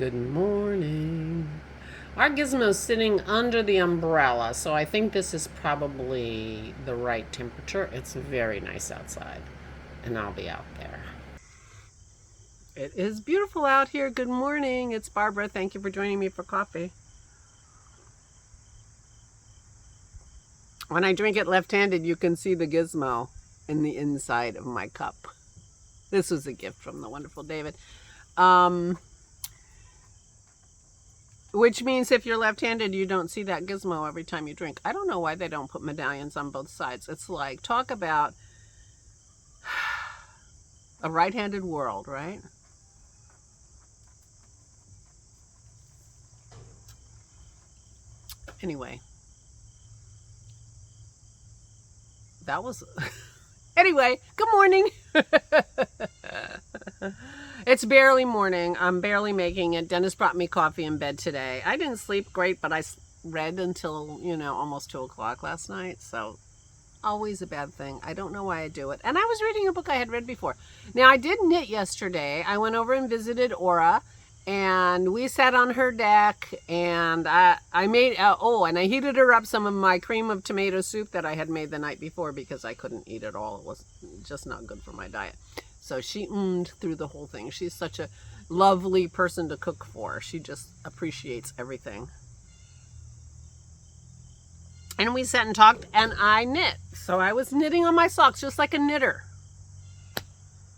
Good morning. Our Gizmo's sitting under the umbrella, so I think this is probably the right temperature. It's very nice outside, and I'll be out there. It is beautiful out here. Good morning. It's Barbara. Thank you for joining me for coffee. When I drink it left-handed, you can see the Gizmo in the inside of my cup. This was a gift from the wonderful David. Which means if you're left-handed, you don't see that gizmo every time you drink. I don't know why they don't put medallions on both sides. It's like, talk about a right-handed world, right? Anyway. That was... Anyway, good morning. It's barely morning. I'm barely making it. Dennis brought me coffee in bed today. I didn't sleep great, but I read until, almost 2 o'clock last night. So always a bad thing. I don't know why I do it. And I was reading a book I had read before. Now, I did knit yesterday. I went over and visited Aura, and we sat on her deck, and I made, and I heated her up some of my cream of tomato soup that I had made the night before because I couldn't eat it all. It was just not good for my diet. So she through the whole thing. She's such a lovely person to cook for. She just appreciates everything. And we sat and talked, and I knit. So I was knitting on my socks just like a knitter.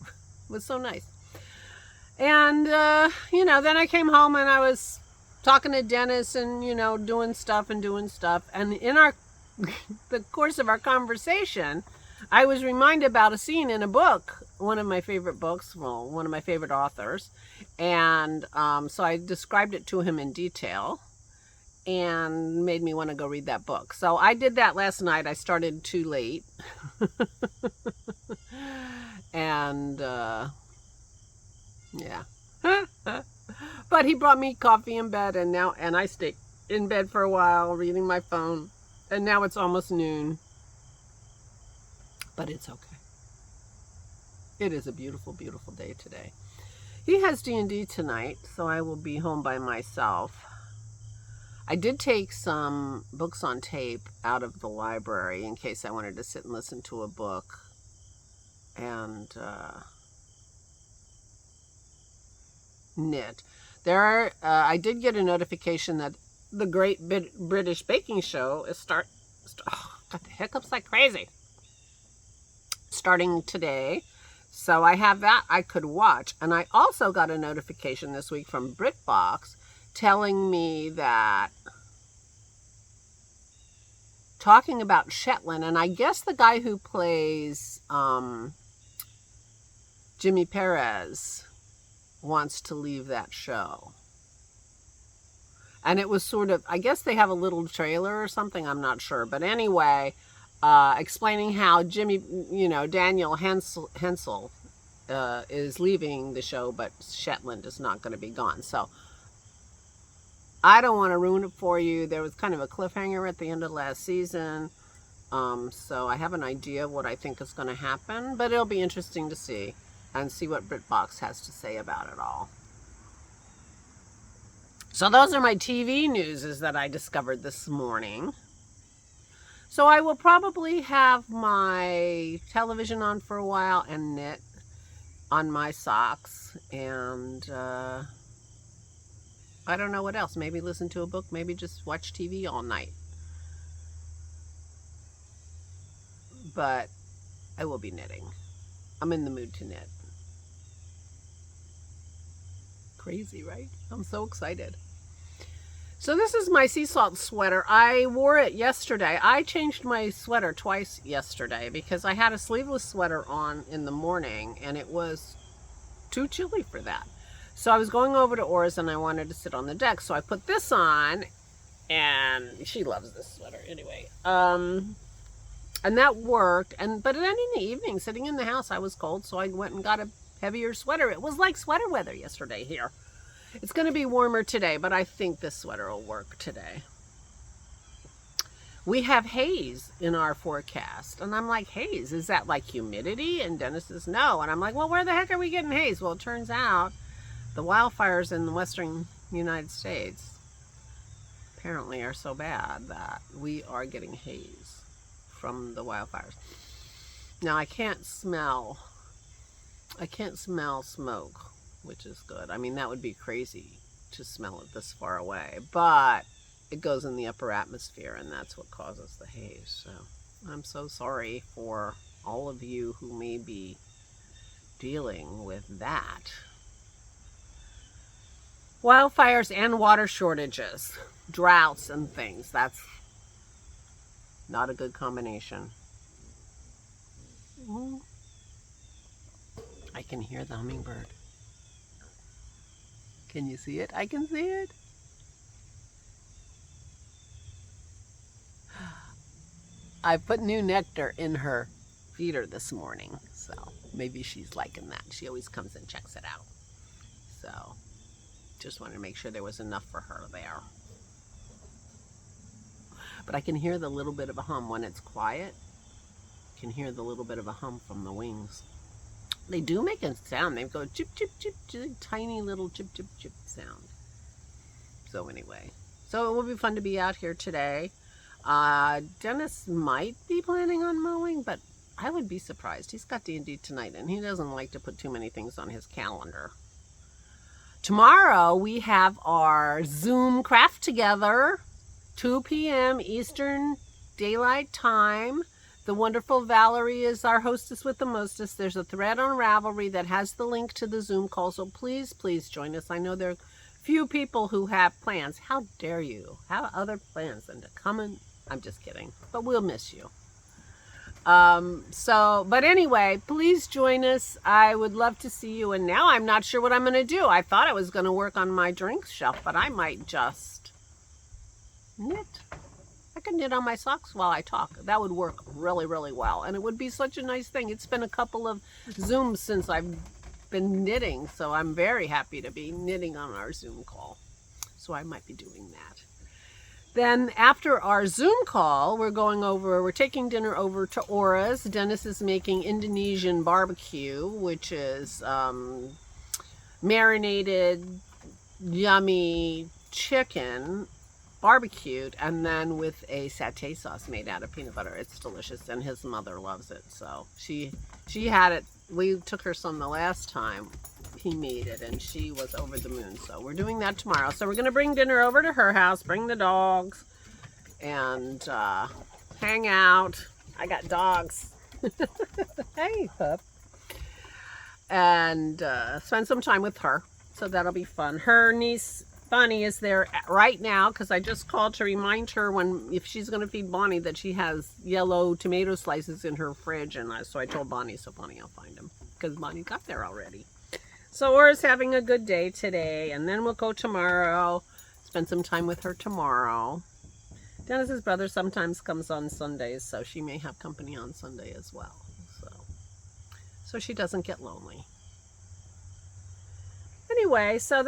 It was so nice. And, then I came home and I was talking to Dennis and, doing stuff. And in the course of our conversation, I was reminded about a scene in a book, one of my favorite books, one of my favorite authors. And so I described it to him in detail and made me want to go read that book. So I did that last night. I started too late. And, yeah. But he brought me coffee in bed, and I stayed in bed for a while reading my phone. And now it's almost noon. But it's okay. It is a beautiful, beautiful day today. He has D&D tonight, so I will be home by myself. I did take some books on tape out of the library in case I wanted to sit and listen to a book. And knit. I did get a notification that the Great British Baking Show is got the hiccups like crazy. Starting today. So I have that I could watch. And I also got a notification this week from BritBox telling me that, talking about Shetland, and I guess the guy who plays Jimmy Perez wants to leave that show. And it was sort of, I guess they have a little trailer or something, I'm not sure. But anyway, explaining how Daniel Hensel is leaving the show, but Shetland is not going to be gone. So I don't want to ruin it for you. There was kind of a cliffhanger at the end of last season. So I have an idea of what I think is going to happen, but it'll be interesting to see and see what BritBox has to say about it all. So those are my TV newses that I discovered this morning. So I will probably have my television on for a while and knit on my socks. And I don't know what else. Maybe listen to a book. Maybe just watch TV all night. But I will be knitting. I'm in the mood to knit. Crazy, right? I'm so excited. So this is my sea salt sweater. I wore it yesterday. I changed my sweater twice yesterday because I had a sleeveless sweater on in the morning and it was too chilly for that. So I was going over to Aura's and I wanted to sit on the deck. So I put this on, and she loves this sweater anyway. And that worked. But then in the evening, sitting in the house, I was cold. So I went and got a heavier sweater. It was like sweater weather yesterday here. It's going to be warmer today, but I think this sweater will work today. We have haze in our forecast. And I'm like, haze? Is that like humidity? And Dennis says, no. And I'm like, well, where the heck are we getting haze? Well, it turns out The wildfires in the western United States apparently are so bad that we are getting haze from the wildfires. Now I can't smell smoke, which is good. I mean, that would be crazy to smell it this far away, but it goes in the upper atmosphere, and that's what causes the haze. So I'm so sorry for all of you who may be dealing with that. Wildfires and water shortages, droughts and things. That's not a good combination. I can hear the hummingbird. Can you see it? I can see it. I put new nectar in her feeder this morning, so maybe she's liking that. She always comes and checks it out. So just wanted to make sure there was enough for her there. But I can hear the little bit of a hum when it's quiet. You can hear the little bit of a hum from the wings. They do make a sound. They go chip, chip, chip, chip, tiny little chip, chip, chip sound. So anyway, so it will be fun to be out here today. Dennis might be planning on mowing, but I would be surprised. He's got D&D tonight, and he doesn't like to put too many things on his calendar. Tomorrow, we have our Zoom craft together, 2 p.m. Eastern Daylight Time. The wonderful Valerie is our hostess with the mostest. There's a thread on Ravelry that has the link to the Zoom call, so please, please join us. I know there are few people who have plans. How dare you have other plans than to come and... I'm just kidding, but we'll miss you. But anyway, please join us. I would love to see you. And now I'm not sure what I'm going to do. I thought I was going to work on my drinks shelf, but I might just knit. I could knit on my socks while I talk. That would work really, really well. And it would be such a nice thing. It's been a couple of Zooms since I've been knitting, so I'm very happy to be knitting on our Zoom call. So I might be doing that. Then after our Zoom call, we're taking dinner over to Aura's. Dennis is making Indonesian barbecue, which is marinated, yummy chicken, barbecued, and then with a satay sauce made out of peanut butter. It's delicious, and his mother loves it. So she had it. We took her some the last time he made it, and she was over the moon. So we're doing that tomorrow. So we're going to bring dinner over to her house, bring the dogs, and hang out. I got dogs. Hey, pup. And spend some time with her. So that'll be fun. Her niece Bonnie is there right now, because I just called to remind her if she's going to feed Bonnie that she has yellow tomato slices in her fridge. And so I told Bonnie, so Bonnie, I'll find them, because Bonnie got there already. So Aura's having a good day today, and then we'll go tomorrow, spend some time with her tomorrow. Dennis's brother sometimes comes on Sundays, so she may have company on Sunday as well. So she doesn't get lonely. Anyway, so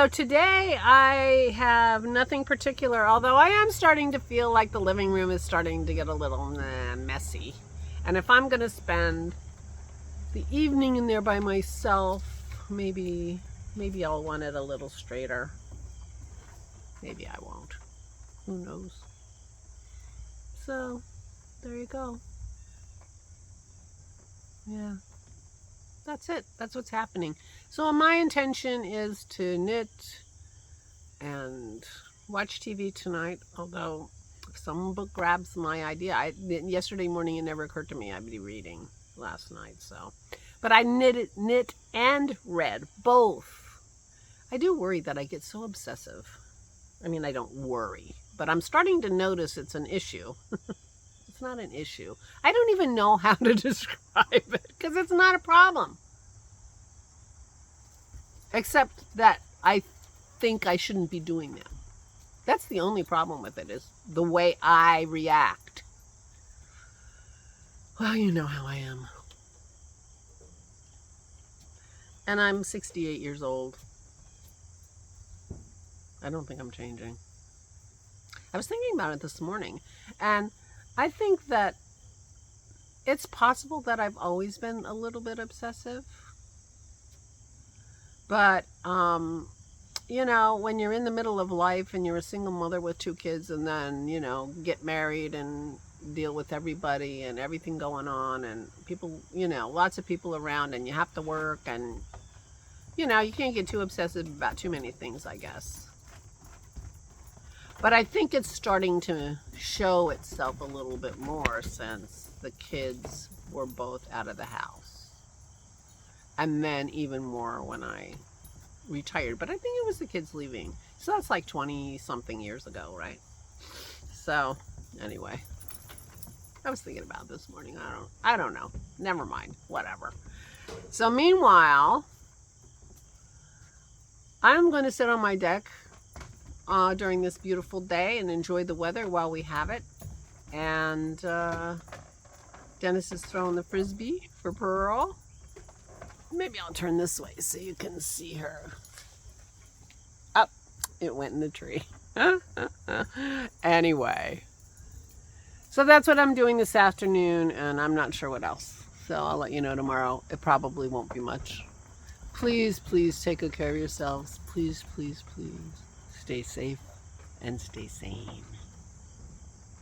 today I have nothing particular, although I am starting to feel like the living room is starting to get a little messy. And if I'm going to spend the evening in there by myself, maybe I'll want it a little straighter. Maybe I won't. Who knows? So, there you go. Yeah. That's it. That's what's happening. So my intention is to knit and watch TV tonight, although if some book grabs my idea, yesterday morning it never occurred to me I'd be reading last night. But I knit and read both. I do worry that I get so obsessive. I mean, I don't worry, but I'm starting to notice it's an issue. It's not an issue. I don't even know how to describe it, because it's not a problem. Except that I think I shouldn't be doing that. That's the only problem with it, is the way I react. Well, you know how I am. And I'm 68 years old. I don't think I'm changing. I was thinking about it this morning, and I think that it's possible that I've always been a little bit obsessive. But, you know, when you're in the middle of life and you're a single mother with 2 kids and then, you know, get married and deal with everybody and everything going on and people, you know, lots of people around and you have to work and, you know, you can't get too obsessive about too many things, I guess. But I think it's starting to show itself a little bit more since the kids were both out of the house. And then even more when I retired. But I think it was the kids leaving. So that's like 20 something years ago, right? So anyway, I was thinking about it this morning. I don't know. Never mind. Whatever. So meanwhile, I'm going to sit on my deck during this beautiful day and enjoy the weather while we have it. And Dennis is throwing the frisbee for Pearl. Maybe I'll turn this way so you can see her. Up, it went in the tree. Anyway, so that's what I'm doing this afternoon, and I'm not sure what else. So I'll let you know tomorrow. It probably won't be much. Please, please take good care of yourselves. Please, please, please stay safe and stay sane.